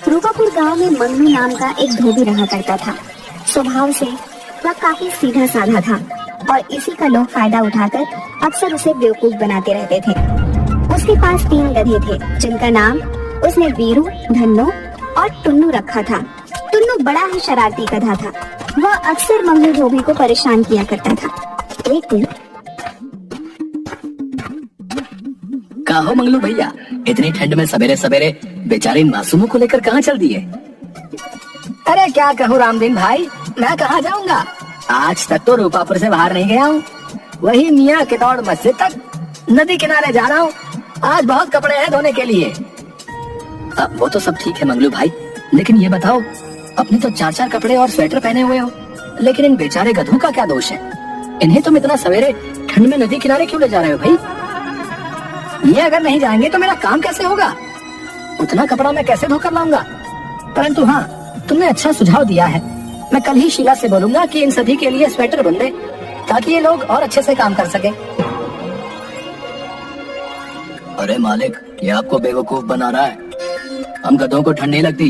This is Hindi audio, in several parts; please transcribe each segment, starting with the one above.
रूपापुर गांव में मंगलू नाम का एक धोबी रहा करता था। स्वभाव से वह काफी सीधा साधा था और इसी का लोग फायदा उठाकर अक्सर उसे बेवकूफ बनाते रहते थे। उसके पास 3 गधे थे जिनका नाम उसने वीरू, धन्नो और टुन्नू रखा था। टुन्नू बड़ा ही शरारती गधा था। वह अक्सर मंगलू धोबी को परेशान किया करता था। एक दिन कहो मंगलू भैया, इतनी ठंड में सवेरे सवेरे बेचारे मासूमों को लेकर कहाँ चल दिए? अरे क्या कहूँ रामदीन भाई, मैं कहाँ जाऊँगा। आज तक तो रूपापुर से बाहर नहीं गया हूँ। वही मियाँ के दौड़ मस्जिद तक नदी किनारे जा रहा हूँ। आज बहुत कपड़े हैं धोने के लिए। वो तो सब ठीक है मंगलू भाई, लेकिन ये बताओ, अपने तो 4-4 कपड़े और स्वेटर पहने हुए हो, लेकिन इन बेचारे गधों का क्या दोष है? इन्हें तुम इतना सवेरे ठंड में नदी किनारे क्यों ले जा रहे हो भाई? ये अगर नहीं जाएंगे तो मेरा काम कैसे होगा? उतना कपड़ा मैं कैसे धोकर लाऊंगा? परंतु हाँ, तुमने अच्छा सुझाव दिया है। मैं कल ही शीला से बोलूंगा कि इन सभी के लिए स्वेटर बुन दे, ताकि ये लोग और अच्छे से काम कर सके। अरे मालिक, ये आपको बेवकूफ बना रहा है। हम गधों को ठंड नहीं लगती,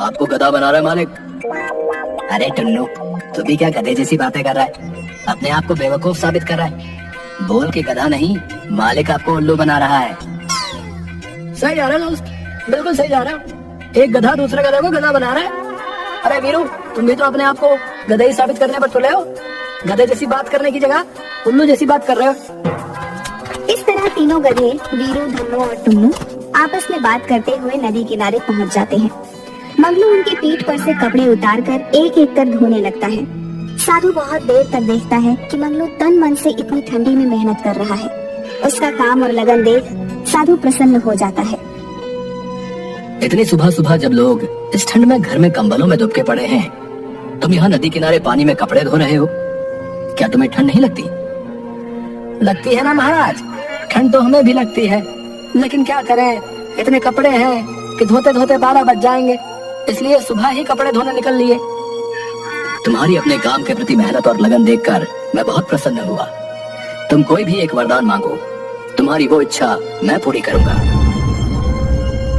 आपको गधा बना रहा है मालिक। अरे टुन्नू, तू भी क्या गधे जैसी बातें कर रहा है? अपने आप को बेवकूफ साबित कर रहा है। बोल के गधा नहीं, मालिक आपको उल्लू बना रहा है। सही जा रहा है दोस्त, बिल्कुल सही जा रहा है। एक गधा दूसरे गधे को गधा बना रहा है। अरे वीरू, तुम भी तो अपने आप को गधे ही साबित करने पर तुले हो। गधे जैसी बात करने की जगह उल्लू जैसी बात कर रहे हो। इस तरह तीनों गधे वीरू, धन्नो और टुन्नू आपस में बात करते हुए नदी किनारे पहुंच जाते हैं। मंगलू उनकी पीठ पर से कपड़े उतारकर एक एक कर धोने लगता है। साधु बहुत देर तक देखता है कि मंगलू तन मन से इतनी ठंडी में मेहनत कर रहा है। उसका काम और लगन देख साधु प्रसन्न हो जाता है। इतनी सुबह सुबह जब लोग इस ठंड में घर में कंबलों में दुबके पड़े हैं, तुम यहाँ नदी किनारे पानी में कपड़े धो रहे हो। क्या तुम्हें ठंड नहीं लगती? लगती है ना महाराज, ठंड तो हमें भी लगती है, लेकिन क्या करें, इतने कपड़े हैं कि धोते धोते 12 बज जाएंगे, इसलिए सुबह ही कपड़े धोने निकल लिए। तुम्हारी अपने काम के प्रति मेहनत और लगन देखकर मैं बहुत प्रसन्न हुआ। तुम कोई भी एक वरदान मांगो, तुम्हारी वो इच्छा मैं पूरी करूंगा।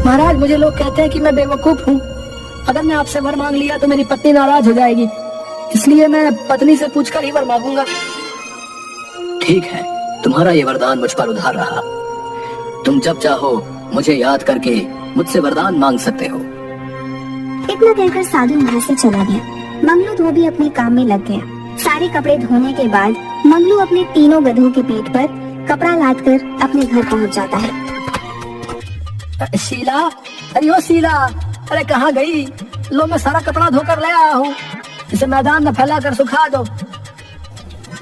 महाराज, मुझे लोग कहते हैं कि मैं बेवकूफ हूँ। अगर मैं आपसे वर मांग लिया तो मेरी पत्नी नाराज हो जाएगी, इसलिए मैं पत्नी से पूछकर ही वर मांगूंगा। ठीक है, तुम्हारा ये वरदान मुझ पर उधार रहा। तुम जब चाहो मुझे याद करके मुझसे वरदान मांग सकते हो। इतना कहकर साधु वहाँ से चला गया। मंगलू धोबी अपने काम में लग गया। सारे कपड़े धोने के बाद मंगलू अपने तीनों गधों के पीठ पर कपड़ा लादकर अपने घर पहुँच जाता है। शीला, अरे ओ शीला, अरे कहाँ गई? लो, मैं सारा कपड़ा धोकर ले आया हूँ, इसे मैदान में फैला कर सुखा दो।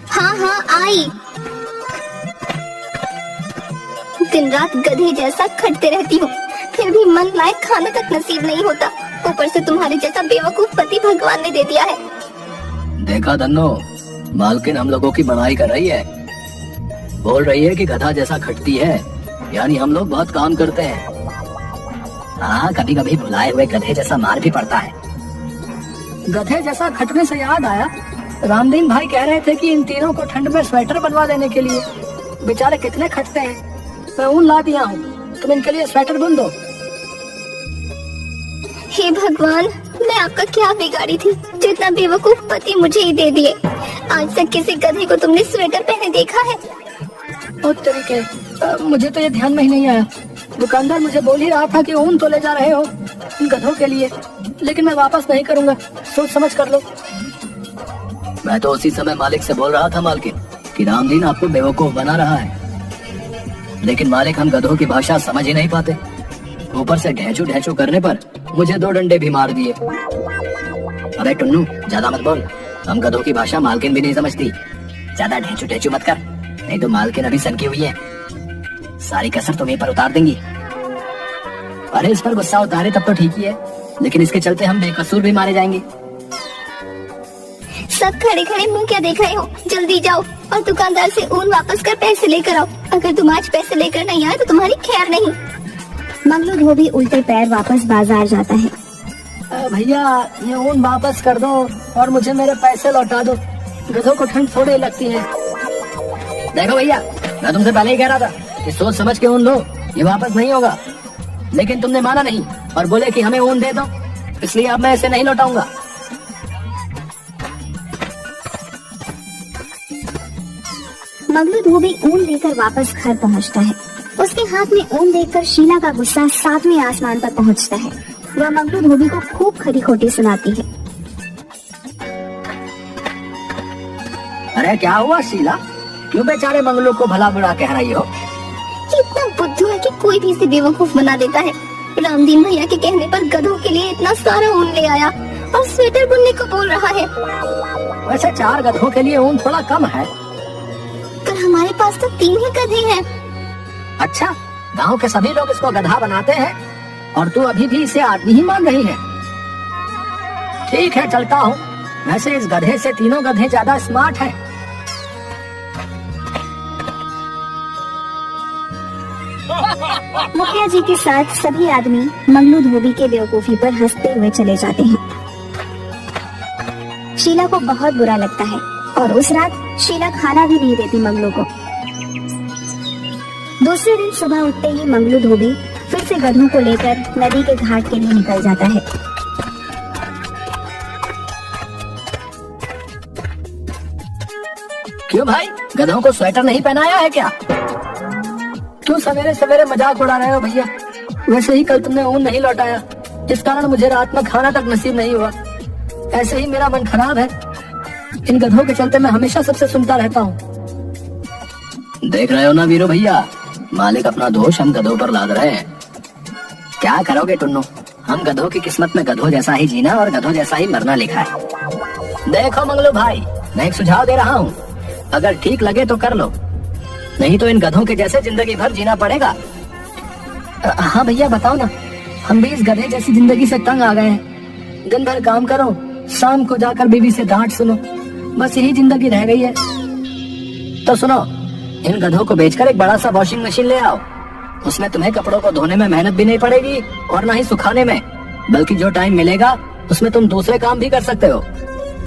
हाँ हाँ आई। दिन रात गधे जैसा खटते रहती हूँ, फिर भी मन लायक खाना तक नसीब नहीं होता। ऊपर से तुम्हारे जैसा बेवकूफ पति भगवान ने दे दिया है। देखा धन्नो, मालकिन हम लोगों की बड़ाई कर रही है। बोल रही है कि गधा जैसा खटती है, यानी हम लोग बहुत काम करते हैं। हाँ, कभी कभी भुलाए हुए गधे जैसा मार भी पड़ता है। गधे जैसा खटने से याद आया, रामदीन भाई कह रहे थे कि इन तीनों को ठंड में स्वेटर बनवा देने के लिए। बेचारे कितने खटते हैं। मैं ऊन ला दिया हूँ, तुम इनके लिए स्वेटर बुन दो। हे भगवान, मैं आपका क्या बिगाड़ी थी जो इतना बेवकूफ पति मुझे ही दे दिए। आज तक किसी गधे को तुमने स्वेटर पहने देखा है? बहुत तरीके, मुझे तो ये ध्यान में ही नहीं आया। दुकानदार मुझे बोल ही रहा था कि ऊन तो ले जा रहे हो इन गधों के लिए, लेकिन मैं वापस नहीं करूंगा, सोच समझ कर लो। मैं तो उसी समय मालिक से बोल रहा था मालकिन कि रामदीन आपको बेवकूफ बना रहा है, लेकिन मालिक हम गधों की भाषा समझ ही नहीं पाते। ऊपर से ढेंचू ढेंचू करने पर मुझे 2 डंडे भी मार दिए। अबे टुन्नू, ज्यादा मत बोल, हम गधों की भाषा मालकिन भी नहीं समझती। ज्यादा ढेंचू ढेंचू मत कर, नहीं तो मालकिन अभी सनकी हुई है, सारी कसर तुम्हीं पर उतार देंगी। अरे इस पर गुस्सा उतारे तब तो ठीक ही है, लेकिन इसके चलते हम बेकसूर भी मारे जाएंगे। सब खड़े खड़े मुंह क्या देख रहे हो? जल्दी जाओ और दुकानदार से ऊन वापस कर पैसे लेकर आओ। अगर तुम आज पैसे लेकर नहीं आए तो तुम्हारी खैर नहीं। मंगलू धोबी उल्टे पैर वापस बाजार जाता है। भैया, ये ऊन वापस कर दो और मुझे मेरे पैसे लौटा दो। गधों को ठंड थोड़ी लगती है। देखो भैया, मैं तुमसे पहले ही कह रहा था कि सोच समझ के ऊन लो, ये वापस नहीं होगा। लेकिन तुमने माना नहीं और बोले कि हमें ऊन दे दो, इसलिए अब मैं इसे नहीं लौटाऊंगा। मंगलू धोबी ऊन लेकर वापस घर पहुंचता है। उसके हाथ में ऊन देखकर शीला का गुस्सा 7वें आसमान पर पहुंचता है। वह मंगलू धोबी को खूब खरी खोटी सुनाती है। अरे क्या हुआ शीला, क्यों बेचारे मंगलू को भला बुरा कह रही हो? इतना बुद्धू है कि कोई भी इसे बेवकूफ बना देता है। रामदीन भैया के कहने पर गधों के लिए इतना सारा ऊन ले आया और स्वेटर बुनने को बोल रहा है। वैसे 4 गधों के लिए ऊन थोड़ा कम है। पर हमारे पास तो 3 ही गधे हैं। अच्छा, गांव के सभी लोग इसको गधा बनाते हैं और तू अभी भी इसे आदमी ही मान रही है। ठीक है, चलता हूँ। वैसे इस गधे से 3 गधे ज्यादा स्मार्ट हैं। मुखिया जी के साथ सभी आदमी मंगलू धोबी के बेवकूफी पर हंसते हुए चले जाते हैं। शीला को बहुत बुरा लगता है और उस रात शीला खाना भी नहीं देती मंगलू को। दूसरे दिन सुबह उठते ही मंगलू धोबी फिर से गधों को लेकर नदी के घाट के लिए निकल जाता है। क्यों भाई, गधों को स्वेटर नहीं पहनाया है क्या? क्यों सवेरे सवेरे मजाक उड़ा रहे हो भैया? वैसे ही कल तुमने ऊन नहीं लौटाया, इस कारण मुझे रात में खाना तक नसीब नहीं हुआ। ऐसे ही मेरा मन खराब है। इन गधों के चलते मैं हमेशा सबसे सुनता रहता हूँ। देख रहे हो ना वीरू भैया, मालिक अपना दोष हम गधों पर लाद रहे हैं। क्या करोगे टुन्नू, हम गधों की किस्मत में गधों जैसा ही जीना और गधों जैसा ही मरना लिखा है। देखो मंगलू भाई, मैं एक सुझाव दे रहा हूँ, अगर ठीक लगे तो कर लो, नहीं तो इन गधों के जैसे जिंदगी भर जीना पड़ेगा। हाँ भैया बताओ ना, हम भी इस गधे जैसी जिंदगी से तंग आ गए हैं। दिन भर काम करो, शाम को जाकर बीवी से डांट सुनो, बस यही जिंदगी रह गई है। तो सुनो, इन गधों को बेचकर एक बड़ा सा वॉशिंग मशीन ले आओ। उसमें तुम्हें कपड़ों को धोने में मेहनत भी नहीं पड़ेगी और ना ही सुखाने में, बल्कि जो टाइम मिलेगा उसमें तुम दूसरे काम भी कर सकते हो।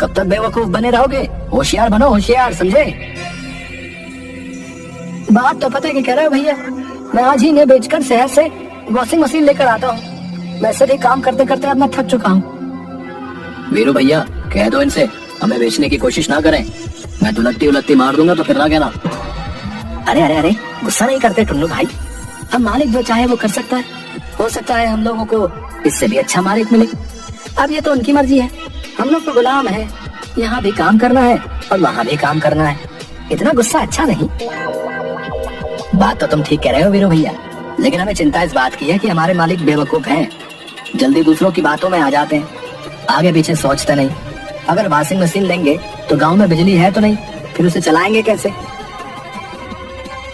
कब तक बेवकूफ बने रहोगे? होशियार बनो, होशियार, समझे? बात तो पता है कि कह रहे हो भैया, मैं आज ही इन्हें बेचकर शहर से वॉशिंग मशीन लेकर आता हूँ। वैसे भी काम करते करते अब मैं थक चुका हूँ। वीरू भैया कह दो इनसे हमें बेचने की कोशिश ना करें, मैं दुलत्ती उलत्ती मार दूंगा तो फिर ना कहना। अरे अरे अरे, गुस्सा नहीं करते टुन्नू भाई, अब मालिक जो चाहे वो कर सकता है। हो सकता है हम लोगों को इससे भी अच्छा मालिक मिले। अब ये तो उनकी मर्जी है, हम लोग तो गुलाम है। यहाँ भी काम करना है और वहाँ भी काम करना है, इतना गुस्सा अच्छा नहीं। बात तो तुम ठीक कह रहे हो वीरू भैया, लेकिन हमें चिंता इस बात की है कि हमारे मालिक बेवकूफ हैं, जल्दी दूसरों की बातों में आ जाते हैं, आगे पीछे सोचते नहीं। अगर वॉशिंग मशीन लेंगे तो गांव में बिजली है तो नहीं, फिर उसे चलाएंगे कैसे?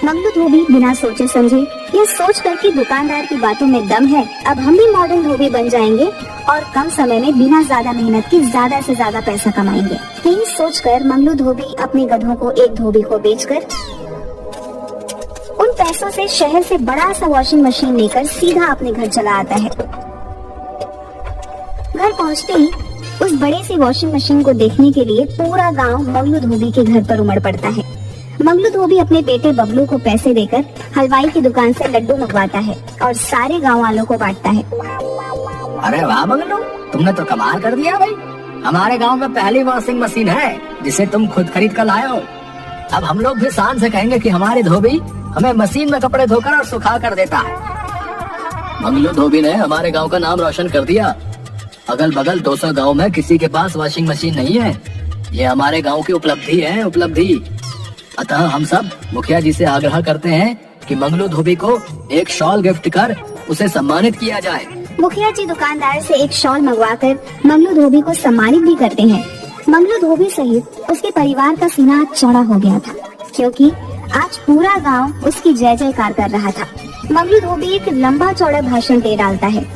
मंगलू धोबी बिना सोचे समझे यह सोच कर कि दुकानदार की बातों में दम है, अब हम भी मॉडर्न धोबी बन जाएंगे और कम समय में बिना ज्यादा मेहनत के ज्यादा से ज्यादा पैसा कमाएंगे। यही सोचकर मंगलू धोबी अपने गधों को एक धोबी को बेचकर उन पैसों से शहर से बड़ा सा वॉशिंग मशीन लेकर सीधा अपने घर चला आता है। घर पहुंचते ही उस बड़े सी वॉशिंग मशीन को देखने के लिए पूरा गांव मंगलू धोबी के घर पर उमड़ पड़ता है। मंगलू धोबी अपने बेटे बबलू को पैसे देकर हलवाई की दुकान से लड्डू मंगवाता है और सारे गांव वालों को बांटता है। अरे वाह मंगलू, तुमने तो कमाल कर दिया भाई। हमारे गांव में पहली वॉशिंग मशीन है जिसे तुम खुद खरीद कर लाए हो। अब हम लोग भी शान से कहेंगे कि हमारे धोबी हमें मशीन में कपड़े धोकर और सुखा कर देता है। मंगलू धोबी ने हमारे गांव का नाम रोशन कर दिया। अगल बगल 200 गांव में किसी के पास वॉशिंग मशीन नहीं है। ये हमारे गांव की उपलब्धि है, उपलब्धि। अतः हम सब मुखिया जी से आग्रह करते हैं कि मंगलू धोबी को एक शॉल गिफ्ट कर उसे सम्मानित किया जाए। मुखिया जी दुकानदार से एक शॉल मंगवाकर मंगलू धोबी को सम्मानित भी करते हैं। मंगलू धोबी सहित उसके परिवार का सीना चौड़ा हो गया था, क्योंकि आज पूरा गांव उसकी जय जयकार कर रहा था। मंगलू धोबी एक लंबा चौड़ा भाषण दे डालता है।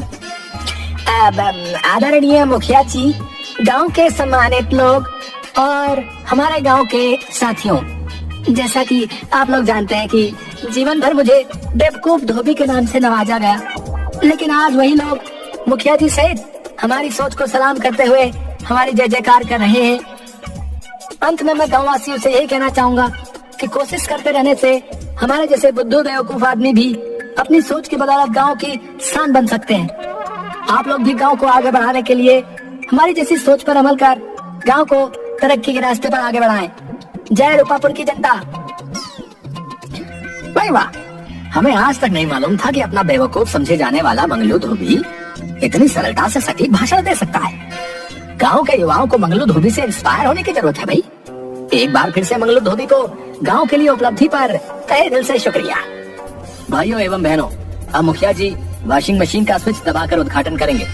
आदरणीय मुखिया जी, गांव के सम्मानित लोग और हमारे गांव के साथियों, जैसा कि आप लोग जानते हैं कि जीवन भर मुझे बेवकूफ धोबी के नाम से नवाजा गया, लेकिन आज वही लोग मुखिया जी सहित हमारी सोच को सलाम करते हुए हमारी जय जयकार कर रहे हैं। अंत में मैं गांववासियों से यही कहना चाहूंगा कि कोशिश करते रहने से हमारे जैसे बुद्धू बेवकूफ आदमी भी अपनी सोच की बदौलत गांव की शान बन सकते हैं। आप लोग भी गांव को आगे बढ़ाने के लिए हमारी जैसी सोच पर अमल कर गांव को तरक्की के रास्ते पर आगे बढ़ाएं। जय रूपापुर की जनता। भाई वाह, हमें आज तक नहीं मालूम था कि अपना बेवकूफ समझे जाने वाला मंगलू धोबी इतनी सरलता से सटीक भाषण दे सकता है। गांव के युवाओं को मंगलू धोबी से इंस्पायर होने की जरूरत है भाई। एक बार फिर से मंगलू धोबी को गांव के लिए उपलब्धि पर तहे दिल से शुक्रिया। भाइयों एवं बहनों, अब मुखिया जी वॉशिंग मशीन का स्विच दबाकर उद्घाटन करेंगे।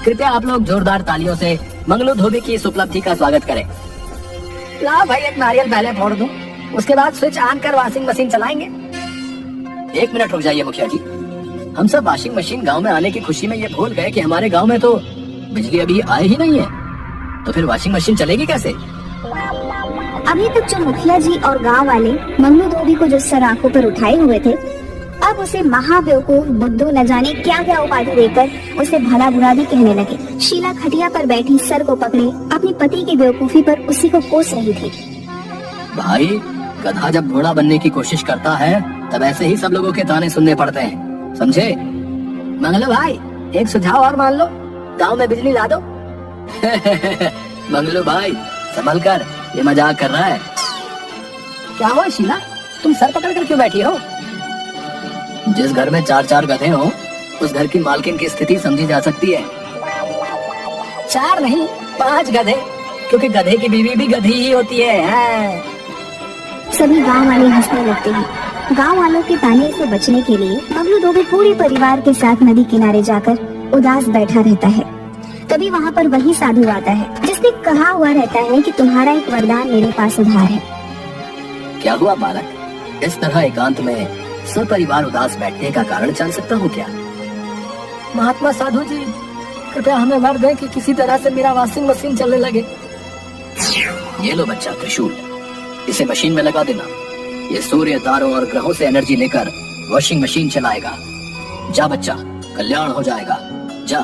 कृपया आप लोग जोरदार तालियों से मंगलू धोबी की इस उपलब्धि का स्वागत करें। ला भाई, एक नारियल पहले फोड़ दूं, उसके बाद स्विच ऑन कर वॉशिंग मशीन चलाएंगे। 1 मिनट रुक जाइए मुखिया जी। हम सब वॉशिंग मशीन गांव में आने की खुशी में ये भूल गए कि हमारे गांव में तो बिजली अभी आई ही नहीं है, तो फिर वॉशिंग मशीन चलेगी कैसे? अभी तक जो मुखिया जी और गांव वाले मंगलू धोबी को जो सर आंखों पर उठाए हुए थे, अब उसे महाबेवकूफ, बुद्धू, न जाने क्या क्या उपाधि देकर उसे भला बुरा भी कहने लगे। शीला खटिया पर बैठी सर को पकड़े अपनी पति की बेवकूफी पर उसी को कोस रही थी। भाई, गधा जब घोड़ा बनने की कोशिश करता है तब ऐसे ही सब लोगों के ताने सुनने पड़ते हैं, समझे? मंगलू भाई, एक सुझाव और मान लो, गांव में बिजली ला दो। मंगलू भाई संभल कर, ये मजाक कर रहा है। क्या हुआ शीला, तुम सर पकड़ कर क्यों बैठी हो? जिस घर में 4-4 गधे हो उस घर की मालकिन की स्थिति समझी जा सकती है। 4 नहीं 5 गधे, क्योंकि गधे की बीवी भी गधी ही होती है। सभी गांव वाले हंसने लगते हैं। गांव वालों के ताने से बचने के लिए मंगलू धोबी पूरे परिवार के साथ नदी किनारे जाकर उदास बैठा रहता है। तभी वहाँ पर वही साधु आता है जिसने कहा हुआ रहता है कि तुम्हारा एक वरदान मेरे पास उधार है। क्या हुआ बालक, इस तरह एकांत में सब परिवार उदास बैठने का कारण जान सकता हूँ क्या? महात्मा साधु जी, कृपया हमें वर दें कि किसी तरह से मेरा वॉशिंग मशीन चलने लगे। ये लो बच्चा त्रिशूल, इसे मशीन में लगा देना। ये सूर्य, तारों और ग्रहों से एनर्जी लेकर वॉशिंग मशीन चलाएगा। जा बच्चा, कल्याण हो जाएगा, जा।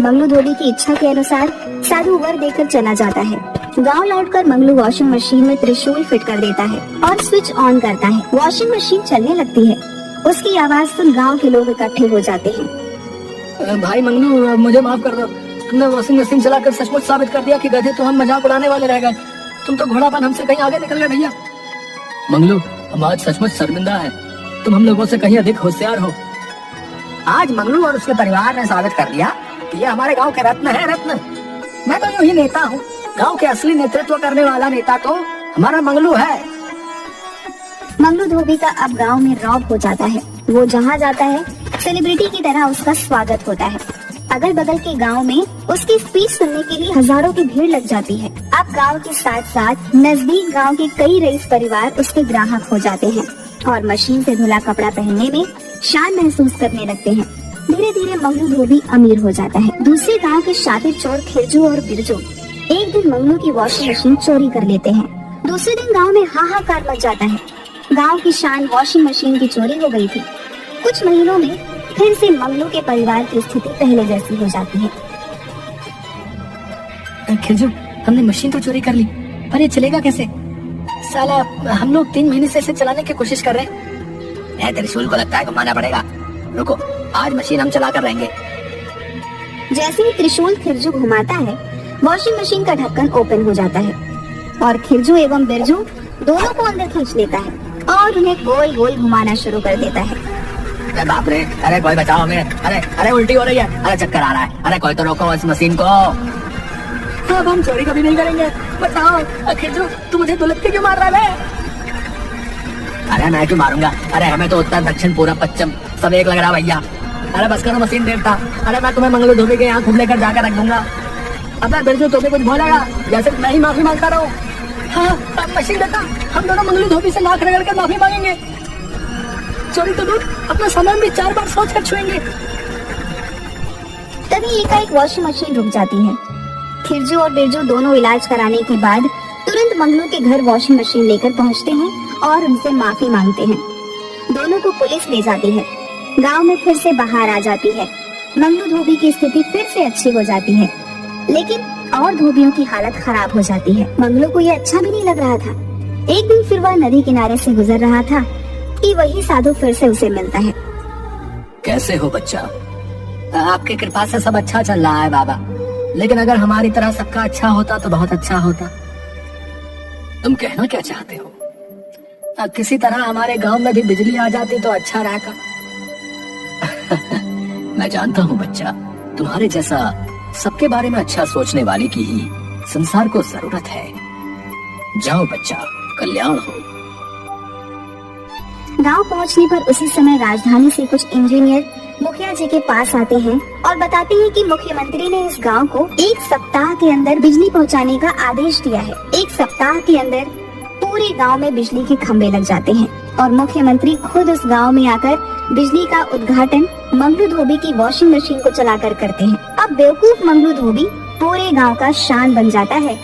मंगलू धोबी की इच्छा के अनुसार साधु वर देकर चला जाता है। गांव लौटकर मंगलू वॉशिंग मशीन में त्रिशूल फिट कर देता है और स्विच ऑन करता है। वॉशिंग मशीन चलने लगती है। उसकी आवाज सुन गांव के लोग इकट्ठे हो जाते हैं। भाई मंगलू, मुझे माफ कर दो, तुमने वॉशिंग मशीन चलाकर सचमुच साबित कर दिया कि गधे तो हम मजाक उड़ाने वाले रह गए। तुम तो घोड़ापन हमसे कहीं आगे निकल गए भैया। मंगलू, हम आज सचमुच शर्मिंदा है, तुम हम लोगों से कहीं अधिक होशियार हो। आज मंगलू और उसके परिवार ने साबित कर दिया कि ये हमारे गांव के रत्न है, रत्न। मैं तो यूं ही नेता हूँ, गांव के असली नेतृत्व करने वाला नेता तो हमारा मंगलू है। मंगलू धोबी का अब गांव में रौब हो जाता है। वो जहाँ जाता है सेलिब्रिटी की तरह उसका स्वागत होता है। अगल बगल के गांव में उसकी स्पीच सुनने के लिए हजारों की भीड़ लग जाती है। अब गांव के साथ साथ नजदीक गांव के कई रईस परिवार उसके ग्राहक हो जाते हैं और मशीन से धुला कपड़ा पहनने में शान महसूस करने लगते हैं। धीरे धीरे मंगलू धोबी अमीर हो जाता है। दूसरे गांव के शातिर चोर खिरजू और बिरजू एक दिन मंगलू की वॉशिंग मशीन चोरी कर लेते हैं। दूसरे दिन गांव में हाहाकार मच जाता है। गांव की शान वॉशिंग मशीन की चोरी हो गई थी। कुछ महीनों में फिर से मंगलू के परिवार की स्थिति पहले जैसी हो जाती है। खिरजू, हमने मशीन तो चोरी कर ली, पर ये चलेगा कैसे? साला, हम लोग 3 महीने से इसे चलाने की कोशिश कर रहे हैं। त्रिशूल को लगता है घुमाना पड़ेगा। रुको, आज मशीन हम चला कर रहेंगे। जैसे ही त्रिशूल खिरजू घुमाता है, वॉशिंग मशीन का ढक्कन ओपन हो जाता है और खिरजू एवं बिरजू दोनों को अंदर खींच लेता है और उन्हें गोल गोल घुमाना शुरू कर देता है। अरे बाप रे, अरे कोई बचाओ हमें, अरे उल्टी हो रही है, अरे चक्कर आ रहा है, अरे कोई तो रोको इस मशीन को। अब हम चोरी कभी नहीं करेंगे, बताओ। खिरजू, तू मुझे दुलत के क्यों मार रहा है? अरे मैं क्यों मारूंगा, अरे हमें तो उत्तर दक्षिण पूर्व पश्चिम सब एक लग रहा भैया। अरे बस करो मशीन देवता, अरे मैं तुम्हें मंगलू धोबी के यहाँ खूब लेकर जाकर रख दूंगा। अब बिरजू तुम्हें कुछ बोलेगा या सिर्फ मैं ही माफी मांगता रहूं? हाँ, अब मशीन देता, हम दोनों मंगलू धोबी से नाक रगड़ कर माफी मांगेंगे। चोरी तो दूर, अपना सामान भी 4 बार सोच कर छुएंगे। तभी एकाएक वॉशिंग मशीन रुक जाती है। खिरजू और बिरजू दोनों इलाज कराने के बाद तुरंत मंगलू के घर वॉशिंग मशीन लेकर पहुंचते हैं और उनसे माफी मांगते हैं। दोनों को पुलिस ले जाती है। गांव में फिर से बाहर आ जाती है। मंगलू धोबी की स्थिति फिर से अच्छी हो जाती है, लेकिन और धोबियों की हालत खराब हो जाती है। मंगलू को ये अच्छा भी नहीं लग रहा था। एक दिन फिर वह नदी किनारे से गुजर रहा था कि वही साधु फिर से उसे मिलता है। कैसे हो बच्चा? आपकी कृपा से सब अच्छा चल रहा है बाबा, लेकिन अगर हमारी तरह सबका अच्छा होता तो बहुत अच्छा होता। तुम कहना क्या चाहते हो? किसी तरह हमारे गांव में भी बिजली आ जाती तो अच्छा रहता। मैं जानता हूँ बच्चा, तुम्हारे जैसा सबके बारे में अच्छा सोचने वाले की ही संसार को जरूरत है। जाओ बच्चा, कल्याण हो। गांव पहुंचने पर उसी समय राजधानी से कुछ इंजीनियर मुखिया जी के पास आते हैं और बताते हैं कि मुख्यमंत्री ने इस गांव को 1 सप्ताह के अंदर बिजली पहुंचाने का आदेश दिया है। 1 सप्ताह के अंदर पूरे गांव में बिजली के खंभे लग जाते हैं और मुख्यमंत्री खुद उस गांव में आकर बिजली का उद्घाटन मंगलू धोबी की वॉशिंग मशीन को चलाकर करते हैं। अब बेवकूफ मंगलू धोबी पूरे गांव का शान बन जाता है